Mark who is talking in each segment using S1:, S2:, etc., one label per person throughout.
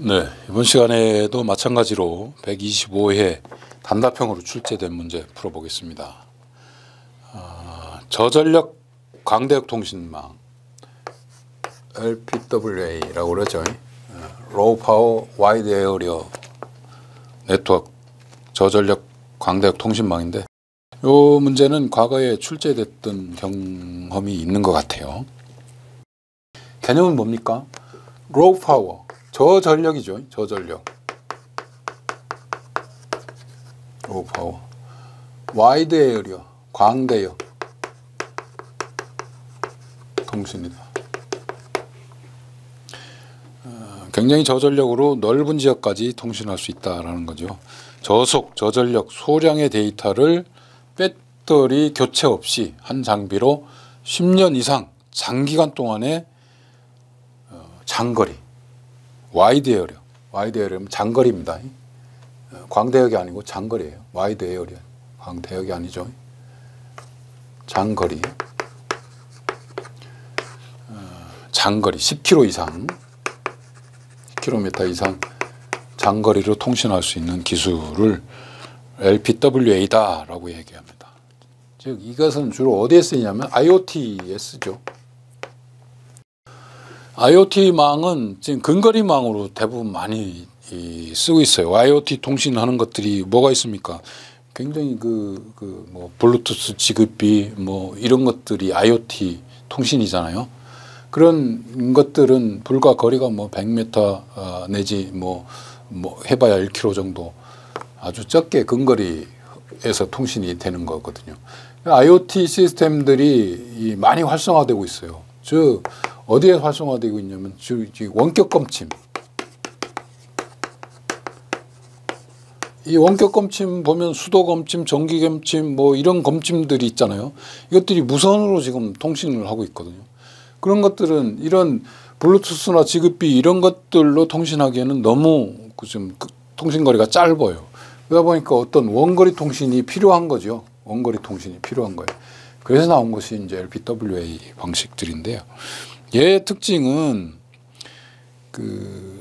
S1: 네, 이번 시간에도 마찬가지로 125회 단답형으로 출제된 문제 풀어보겠습니다. 저전력 광대역 통신망 LPWA라고 그러죠. Low Power Wide Area 네트워크 저전력 광대역 통신망인데 이 문제는 과거에 출제됐던 경험이 있는 것 같아요. 개념은 뭡니까? Low Power 저전력이죠. 저전력. Low Power Wide Area 광대역 통신이다. 굉장히 저전력으로 넓은 지역까지 통신할 수 있다라는 거죠. 저속, 저전력, 소량의 데이터를 배터리 교체 없이 한 장비로 10년 이상 장기간 동안에 장거리, 와이드 에어리어, 와이드 에어리어는 장거리입니다. 광대역이 아니고 장거리예요. 와이드 에어리어, 광대역이 아니죠. 장거리, 장거리 10km 이상, 10km 이상 장거리로 통신할 수 있는 기술을 LPWA다라고 얘기합니다. 즉 이것은 주로 어디에 쓰이냐면 IoT에 쓰죠. IoT망은 지금 근거리망으로 대부분 많이 쓰고 있어요. IoT 통신하는 것들이 뭐가 있습니까? 굉장히 뭐 블루투스 지급비 뭐 이런 것들이 IoT 통신이잖아요. 그런 것들은 불과 거리가 뭐 100m 내지 뭐 해봐야 1km 정도 아주 적게 근거리에서 통신이 되는 거거든요. IoT 시스템들이 많이 활성화되고 있어요. 즉 어디에 활성화되고 있냐면 원격 검침. 이 원격 검침 보면 수도 검침, 전기 검침 뭐 이런 검침들이 있잖아요. 이것들이 무선으로 지금 통신을 하고 있거든요. 그런 것들은 이런 블루투스나 지급비 이런 것들로 통신하기에는 너무 좀 통신거리가 짧아요. 그러다 보니까 어떤 원거리 통신이 필요한 거죠. 원거리 통신이 필요한 거예요. 그래서 나온 것이 이제 LPWA 방식들인데요. 얘의 특징은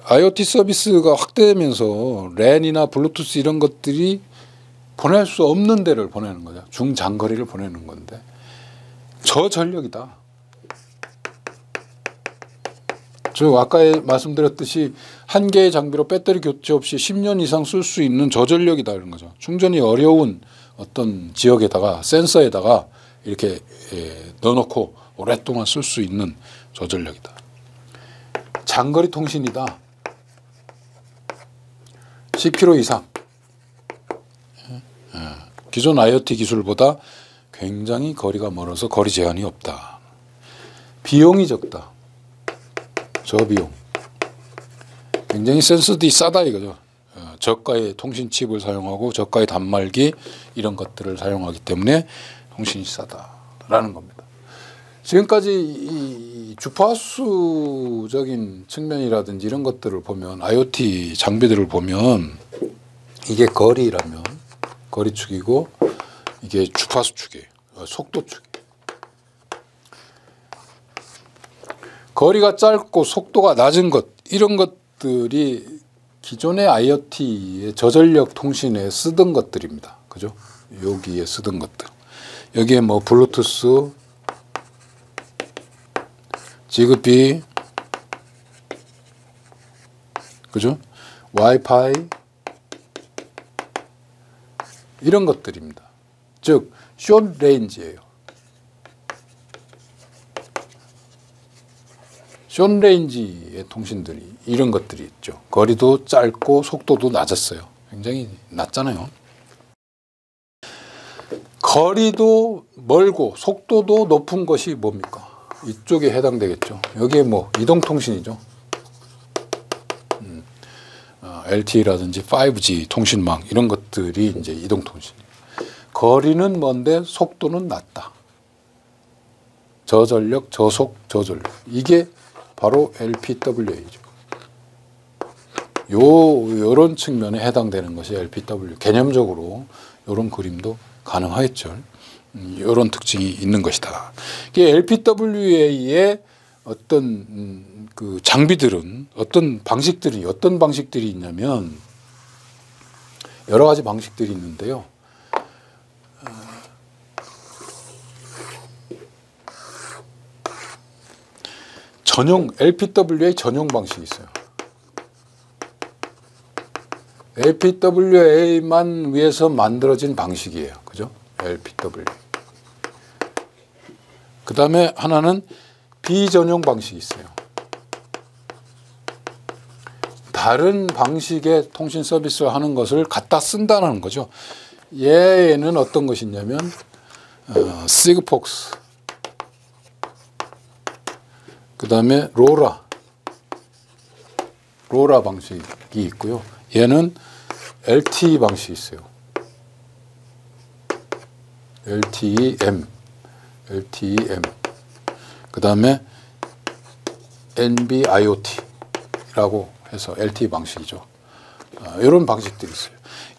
S1: IoT 서비스가 확대되면서 랜이나 블루투스 이런 것들이 보낼 수 없는 데를 보내는 거죠. 중장거리를 보내는 건데 저전력이다. 즉 아까 말씀드렸듯이 한 개의 장비로 배터리 교체 없이 10년 이상 쓸 수 있는 저전력이다 이런 거죠. 충전이 어려운 어떤 지역에다가 센서에다가 이렇게 넣어놓고 오랫동안 쓸 수 있는 저전력이다. 장거리 통신이다. 10km 이상. 기존 IoT 기술보다 굉장히 거리가 멀어서 거리 제한이 없다. 비용이 적다. 저비용. 굉장히 센서들이 싸다 이거죠. 저가의 통신 칩을 사용하고 저가의 단말기 이런 것들을 사용하기 때문에 통신이 싸다라는 겁니다. 지금까지 이 주파수적인 측면이라든지 이런 것들을 보면 IoT 장비들을 보면 이게 거리라면 거리축이고 이게 주파수축이에요. 속도축. 거리가 짧고 속도가 낮은 것 이런 것들이 기존의 IoT의 저전력 통신에 쓰던 것들입니다. 그죠? 여기에 쓰던 것들. 여기에 뭐 블루투스, 지급비, 그죠? 와이파이 이런 것들입니다. 즉 숏 레인지예요. 숏레인지의 통신들이 이런 것들이 있죠. 거리도 짧고 속도도 낮았어요. 굉장히 낮잖아요. 거리도 멀고 속도도 높은 것이 뭡니까? 이쪽에 해당되겠죠. 여기에 뭐 이동통신이죠. LTE라든지 5G 통신망 이런 것들이 이제 이동통신. 거리는 먼데 속도는 낮다. 저전력, 저속, 저전력. 이게 바로 LPWA죠. 요런 측면에 해당되는 것이 LPW. 개념적으로 요런 그림도 가능하겠죠. 요런 특징이 있는 것이다. 이게 LPWA의 어떤 그 장비들은 어떤 방식들이 있냐면 여러 가지 방식들이 있는데요. 전용 LPWA 전용 방식이 있어요. LPWA만 위해서 만들어진 방식이에요. 그죠? LPWA. 그 다음에 하나는 비전용 방식이 있어요. 다른 방식의 통신 서비스를 하는 것을 갖다 쓴다는 거죠. 얘는 어떤 것이냐면 시그폭스, 그 다음에 로라 방식이 있고요. 얘는 LTE 방식이 있어요. LTE-M. 그 다음에 NB-IoT라고 해서 LTE 방식이죠. 이런 방식들이 있어요.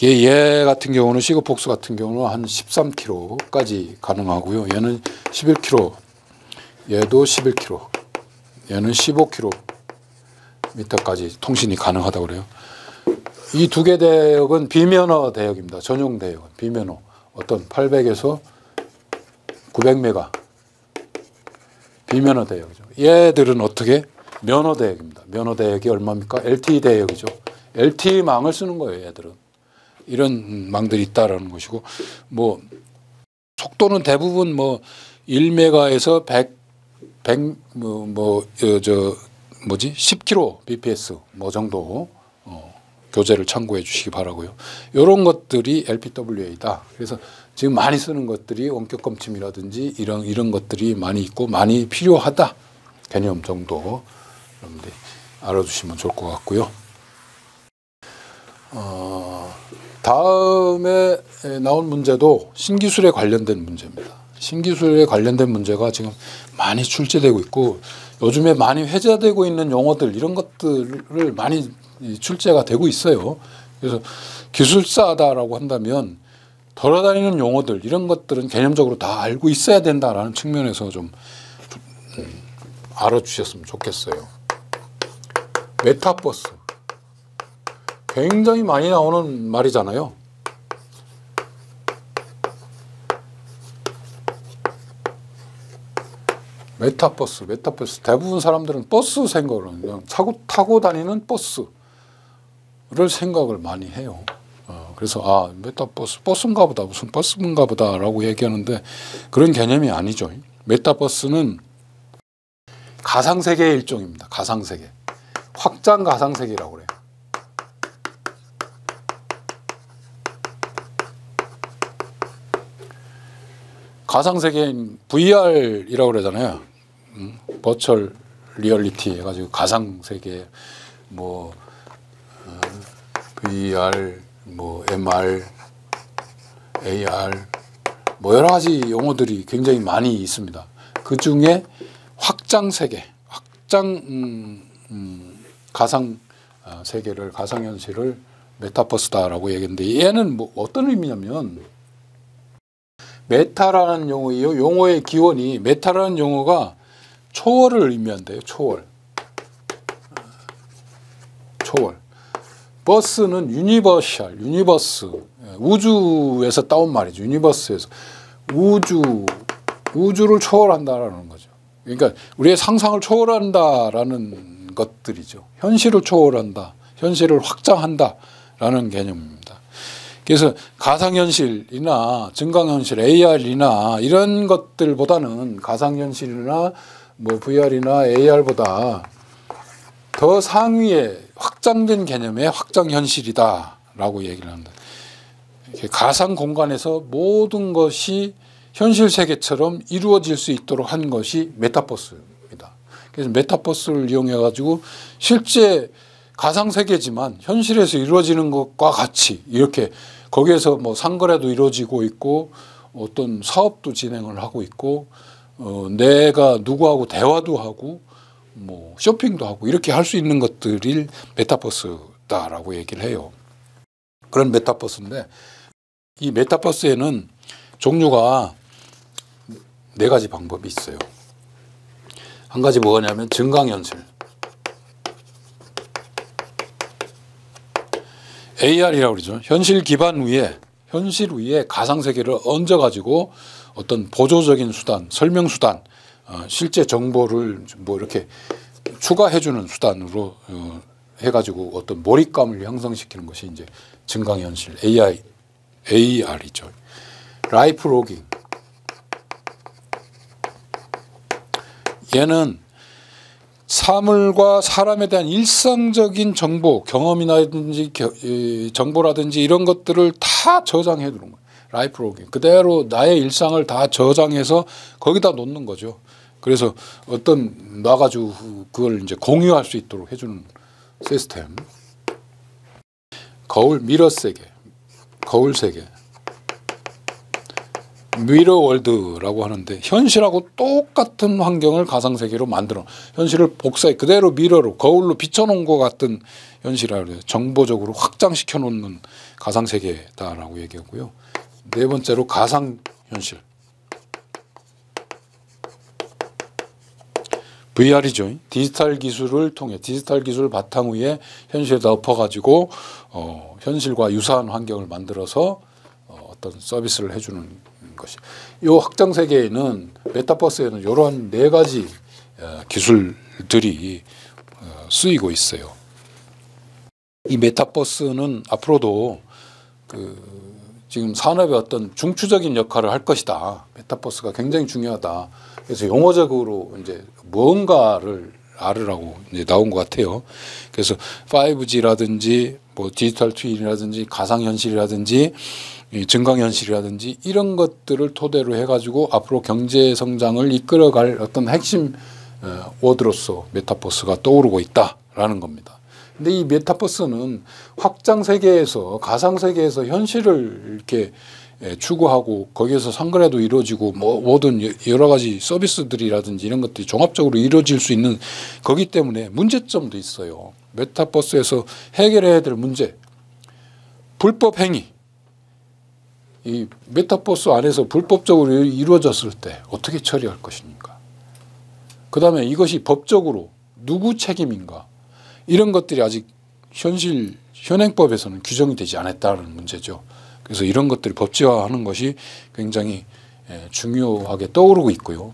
S1: 얘 같은 경우는 시그폭스 같은 경우는 한 13km까지 가능하고요. 얘는 11km, 얘도 11km, 얘는 15km까지 통신이 가능하다고 그래요. 이 두 개 대역은 비면허 대역입니다. 전용 대역은 비면허. 어떤 800에서 900메가 비면허 대역이죠. 얘들은 어떻게? 면허 대역입니다. 면허 대역이 얼마입니까? LTE 대역이죠. LTE망을 쓰는 거예요, 얘들은. 이런 망들이 있다라는 것이고, 뭐 속도는 대부분 뭐 1메가에서 10kbps 뭐 정도 교재를 참고해 주시기 바라고요. 이런 것들이 LPWA다. 그래서 지금 많이 쓰는 것들이 원격 검침이라든지 이런 것들이 많이 있고 많이 필요하다. 개념 정도 여러분들 알아두시면 좋을 것 같고요. 다음에 나온 문제도 신기술에 관련된 문제입니다. 신기술에 관련된 문제가 지금 많이 출제되고 있고 요즘에 많이 회자되고 있는 용어들 이런 것들을 많이 출제가 되고 있어요. 그래서 기술사다라고 한다면 돌아다니는 용어들 이런 것들은 개념적으로 다 알고 있어야 된다라는 측면에서 좀 알아주셨으면 좋겠어요. 메타버스 굉장히 많이 나오는 말이잖아요. 메타버스 대부분 사람들은 버스 생각을 그냥 타고 다니는 버스를 생각을 많이 해요. 그래서 버스인가 보다 무슨 버스인가 보다라고 얘기하는데 그런 개념이 아니죠. 메타버스는 가상세계의 일종입니다. 가상세계. 확장 가상세계라고 그래요. 가상세계인 VR이라고 그러잖아요. 버추얼 리얼리티 해가지고 가상세계 뭐 VR 뭐 MR, AR 뭐 여러 가지 용어들이 굉장히 많이 있습니다. 그 중에 확장 세계, 가상 세계를 가상현실을 메타버스다라고 얘기했는데 얘는 뭐 어떤 의미냐면 메타라는 용어이요. 용어의 기원이 메타라는 용어가 초월을 의미한대요. 초월. 버스는 유니버스, 우주에서 따온 말이죠. 유니버스에서 우주를 초월한다라는 거죠. 그러니까 우리의 상상을 초월한다라는 것들이죠. 현실을 초월한다, 현실을 확장한다라는 개념입니다. 그래서 가상현실이나 증강현실, AR이나 이런 것들보다는 가상현실이나 뭐 VR이나 AR보다 더 상위의 확장된 개념의 확장현실이다라고 얘기를 합니다. 가상 공간에서 모든 것이 현실 세계처럼 이루어질 수 있도록 한 것이 메타버스입니다. 그래서 메타버스를 이용해 가지고 실제 가상 세계지만 현실에서 이루어지는 것과 같이 이렇게 거기에서 뭐 상거래도 이루어지고 있고 어떤 사업도 진행을 하고 있고 내가 누구하고 대화도 하고 뭐 쇼핑도 하고 이렇게 할 수 있는 것들이 메타버스다라고 얘기를 해요. 그런 메타버스인데 이 메타버스에는 종류가 4가지 방법이 있어요. 한 가지 뭐냐면 증강현실. AR이라고 그러죠. 현실 위에 가상세계를 얹어가지고 어떤 보조적인 수단, 설명수단, 실제 정보를 뭐 이렇게 추가해주는 수단으로 해가지고 어떤 몰입감을 형성시키는 것이 이제 증강현실, AR이죠. 라이프 로깅. 얘는 사물과 사람에 대한 일상적인 정보, 경험이라든지 정보라든지 이런 것들을 다 저장해 두는 거예요. 라이프 로깅. 그대로 나의 일상을 다 저장해서 거기다 놓는 거죠. 그래서 놔가지고 그걸 이제 공유할 수 있도록 해주는 시스템. 미러 세계, 거울 세계. 미러 월드라고 하는데 현실하고 똑같은 환경을 가상세계로 만들어 현실을 복사해 그대로 미러로 거울로 비춰놓은 것 같은 현실이라고 해요. 정보적으로 확장시켜 놓는 가상세계다라고 얘기하고요. 네 번째로 가상현실. VR이죠. 디지털 기술을 통해 디지털 기술 바탕 위에 현실에다 엎어가지고 현실과 유사한 환경을 만들어서 어떤 서비스를 해주는 것이. 이 확장 세계에는 메타버스에는 이러한 네 가지 기술들이 쓰이고 있어요. 이 메타버스는 앞으로도 지금 산업의 어떤 중추적인 역할을 할 것이다. 메타버스가 굉장히 중요하다. 그래서 용어적으로 이제 무언가를 알으라고 이제 나온 것 같아요. 그래서 5G라든지 뭐 디지털 트윈이라든지 가상현실이라든지 증강현실이라든지 이런 것들을 토대로 해가지고 앞으로 경제 성장을 이끌어갈 어떤 핵심 워드로서 메타버스가 떠오르고 있다라는 겁니다. 근데 이 메타버스는 확장 세계에서 가상 세계에서 현실을 이렇게 추구하고 거기에서 상거래도 이루어지고 뭐 모든 여러 가지 서비스들이라든지 이런 것들이 종합적으로 이루어질 수 있는 거기 때문에 문제점도 있어요. 메타버스에서 해결해야 될 문제, 불법 행위. 이 메타버스 안에서 불법적으로 이루어졌을 때 어떻게 처리할 것입니까? 그 다음에 이것이 법적으로 누구 책임인가? 이런 것들이 아직 현행법에서는 규정이 되지 않았다는 문제죠. 그래서 이런 것들을 법제화하는 것이 굉장히 중요하게 떠오르고 있고요.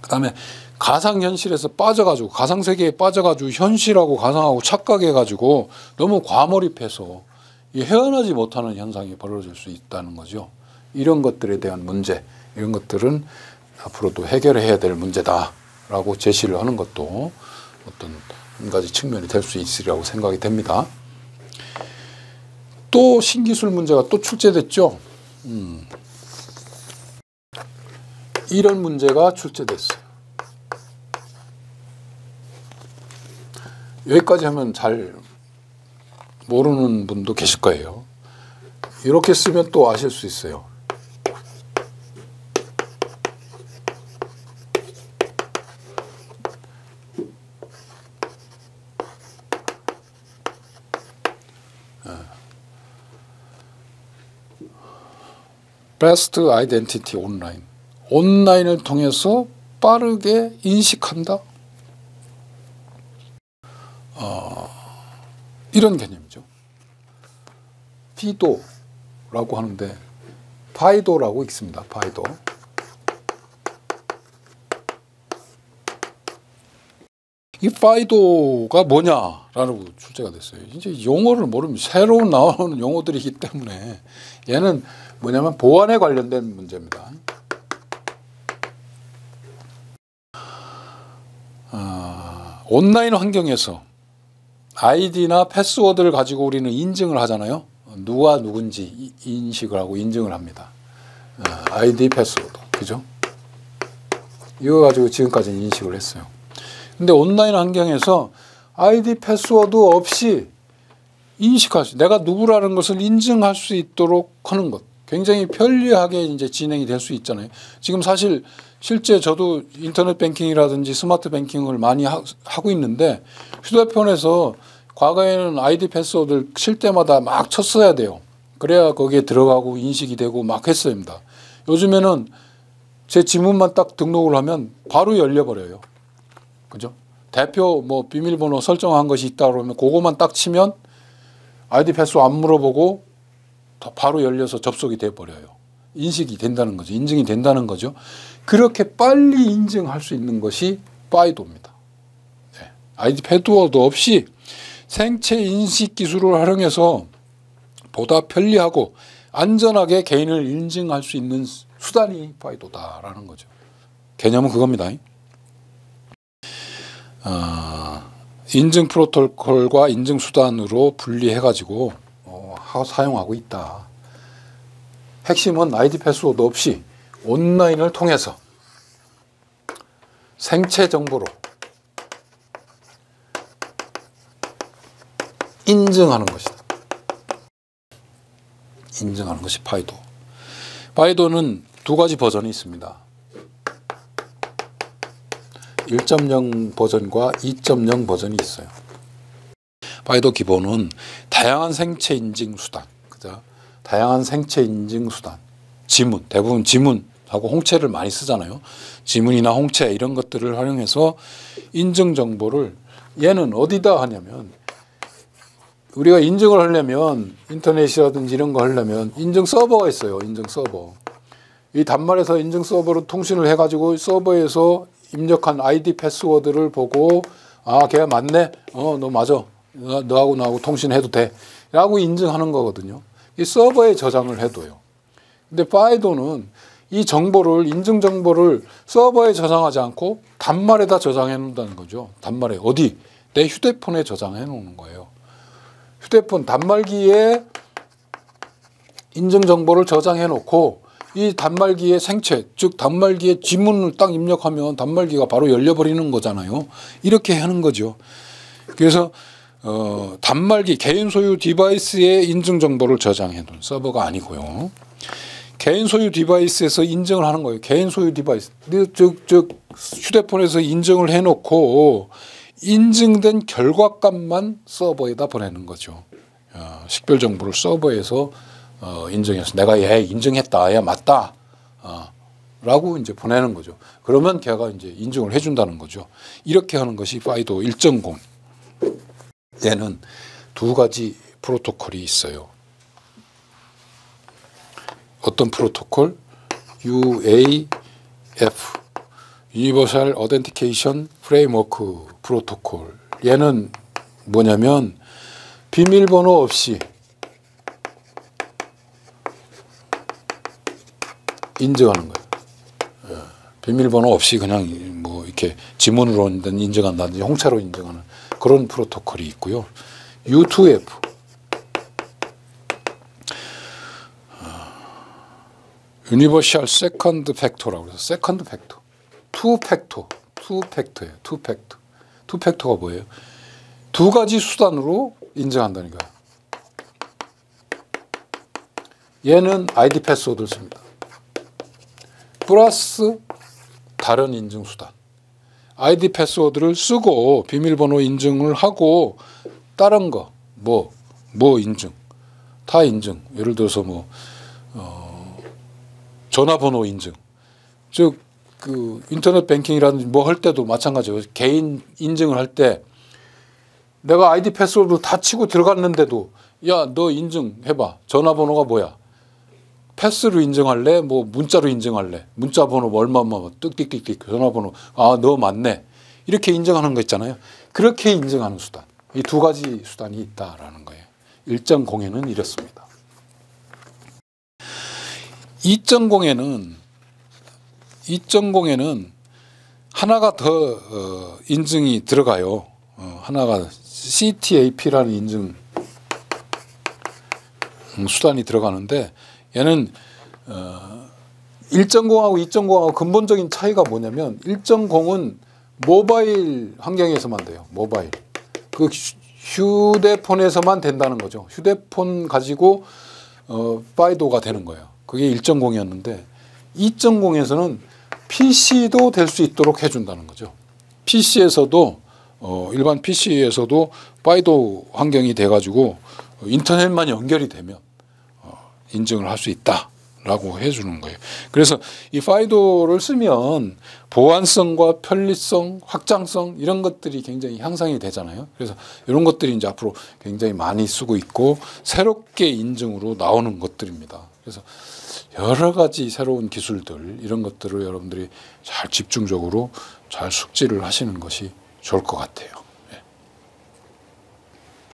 S1: 그 다음에 가상현실에서 빠져가지고 가상세계에 빠져가지고 현실하고 가상하고 착각해가지고 너무 과몰입해서 헤어나지 못하는 현상이 벌어질 수 있다는 거죠. 이런 것들에 대한 문제, 이런 것들은 앞으로도 해결해야 될 문제다라고 제시를 하는 것도 어떤 한 가지 측면이 될 수 있으리라고 생각이 됩니다. 또 신기술 문제가 또 출제됐죠. 이런 문제가 출제됐어요. 여기까지 하면 잘 모르는 분도 계실 거예요. 이렇게 쓰면 또 아실 수 있어요. Best Identity Online. 온라인을 통해서 빠르게 인식한다. 이런 개념이죠. 피도라고 하는데 파이도라고 읽습니다. 파이도. 이 파이도가 뭐냐라고 출제가 됐어요. 이제 용어를 모르면 새로 나오는 용어들이기 때문에 얘는 뭐냐면 보안에 관련된 문제입니다. 온라인 환경에서 아이디나 패스워드를 가지고 우리는 인증을 하잖아요. 누가 누군지 인식을 하고 인증을 합니다. 아이디, 패스워드. 그죠? 이거 가지고 지금까지 인식을 했어요. 근데 온라인 환경에서 아이디, 패스워드 없이 인식할 수, 내가 누구라는 것을 인증할 수 있도록 하는 것. 굉장히 편리하게 이제 진행이 될 수 있잖아요. 지금 사실 실제 저도 인터넷 뱅킹이라든지 스마트 뱅킹을 많이 하고 있는데 휴대폰에서 과거에는 아이디 패스워드를 칠 때마다 막 쳤어야 돼요. 그래야 거기에 들어가고 인식이 되고 막 했습니다. 요즘에는 제 지문만 딱 등록을 하면 바로 열려버려요. 그죠? 대표 뭐 비밀번호 설정한 것이 있다 그러면 그거만 딱 치면 아이디 패스워드 안 물어보고 바로 열려서 접속이 돼 버려요. 인식이 된다는 거죠. 인증이 된다는 거죠. 그렇게 빨리 인증할 수 있는 것이 바이도입니다. 네. 아이디 패스워드 없이 생체 인식 기술을 활용해서 보다 편리하고 안전하게 개인을 인증할 수 있는 수단이 바이도다라는 거죠. 개념은 그겁니다. 인증 프로토콜과 인증 수단으로 분리해가지고 사용하고 있다. 핵심은 아이디 패스워드 없이 온라인을 통해서 생체 정보로 인증하는 것이다. 인증하는 것이 바이도. 바이도는 두 가지 버전이 있습니다. 1.0 버전과 2.0 버전이 있어요. 바이도 기본은 다양한 생체 인증 수단, 그죠? 다양한 생체 인증 수단, 지문, 대부분 지문하고 홍채를 많이 쓰잖아요. 지문이나 홍채 이런 것들을 활용해서 인증 정보를 얘는 어디다 하냐면 우리가 인증을 하려면 인터넷이라든지 이런 거 하려면 인증 서버가 있어요. 인증 서버. 이 단말에서 인증 서버로 통신을 해가지고 서버에서 입력한 아이디 패스워드를 보고 아, 걔가 맞네. 너 맞아. 너하고 나하고 통신해도 돼. 라고 인증하는 거거든요. 이 서버에 저장을 해둬요. 근데 바이도는 이 정보를, 인증 정보를 서버에 저장하지 않고 단말에다 저장해 놓는다는 거죠. 단말에 어디? 내 휴대폰에 저장해 놓는 거예요. 휴대폰 단말기에 인증 정보를 저장해 놓고 이 단말기의 생체, 즉 단말기에 지문을 딱 입력하면 단말기가 바로 열려버리는 거잖아요. 이렇게 하는 거죠. 그래서 단말기 개인 소유 디바이스에 인증 정보를 저장해 놓은 서버가 아니고요. 개인 소유 디바이스에서 인증을 하는 거예요. 개인 소유 디바이스, 즉 휴대폰에서 인증을 해놓고 인증된 결과값만 서버에다 보내는 거죠. 식별 정보를 서버에서 인증해서 내가 얘 인증했다, 얘 맞다, 라고 이제 보내는 거죠. 그러면 걔가 이제 인증을 해준다는 거죠. 이렇게 하는 것이 바이도 1.0. 얘는 두 가지 프로토콜이 있어요. 어떤 프로토콜? UAF, Universal Authentication Framework 프로토콜. 얘는 뭐냐면 비밀번호 없이 인증하는 거예요. 비밀번호 없이 그냥 뭐 이렇게 지문으로 인증한다든지 홍채로 인증하는 그런 프로토콜이 있고요. U2F, Universal Second Factor라고 해서 세컨드 팩터, 투팩터예요. 투팩터가 뭐예요? 두 가지 수단으로 인증한다는 거예요. 얘는 아이디 패스워드를 씁니다. 플러스 다른 인증 수단. 아이디 패스워드를 쓰고 비밀번호 인증을 하고 다른 거, 뭐 인증, 타 인증. 예를 들어서 전화번호 인증. 즉, 인터넷 뱅킹이라든지 뭐 할 때도 마찬가지예요. 개인 인증을 할 때 내가 아이디 패스워드 다 치고 들어갔는데도 야, 너 인증해봐. 전화번호가 뭐야? 패스로 인증할래? 뭐 문자로 인증할래? 문자 번호 얼마만 띡띡띡띡 전화번호 너 맞네. 이렇게 인증하는 거 있잖아요. 그렇게 인증하는 수단. 이 두 가지 수단이 있다라는 거예요. 1.0에는 이렇습니다. 2.0에는 하나가 더 인증이 들어가요. 하나가 CTAP라는 인증 수단이 들어가는데 얘는 1.0하고 2.0하고 근본적인 차이가 뭐냐면 1.0은 모바일 환경에서만 돼요. 모바일. 그 휴대폰에서만 된다는 거죠. 휴대폰 가지고 바이도가 되는 거예요. 그게 1.0이었는데 2.0에서는 PC도 될 수 있도록 해준다는 거죠. PC에서도 일반 PC에서도 바이도 환경이 돼가지고 인터넷만 연결이 되면 인증을 할 수 있다. 라고 해주는 거예요. 그래서 이 파이도를 쓰면 보안성과 편리성, 확장성 이런 것들이 굉장히 향상이 되잖아요. 그래서 이런 것들이 이제 앞으로 굉장히 많이 쓰고 있고 새롭게 인증으로 나오는 것들입니다. 그래서 여러 가지 새로운 기술들 이런 것들을 여러분들이 잘 집중적으로 잘 숙지를 하시는 것이 좋을 것 같아요.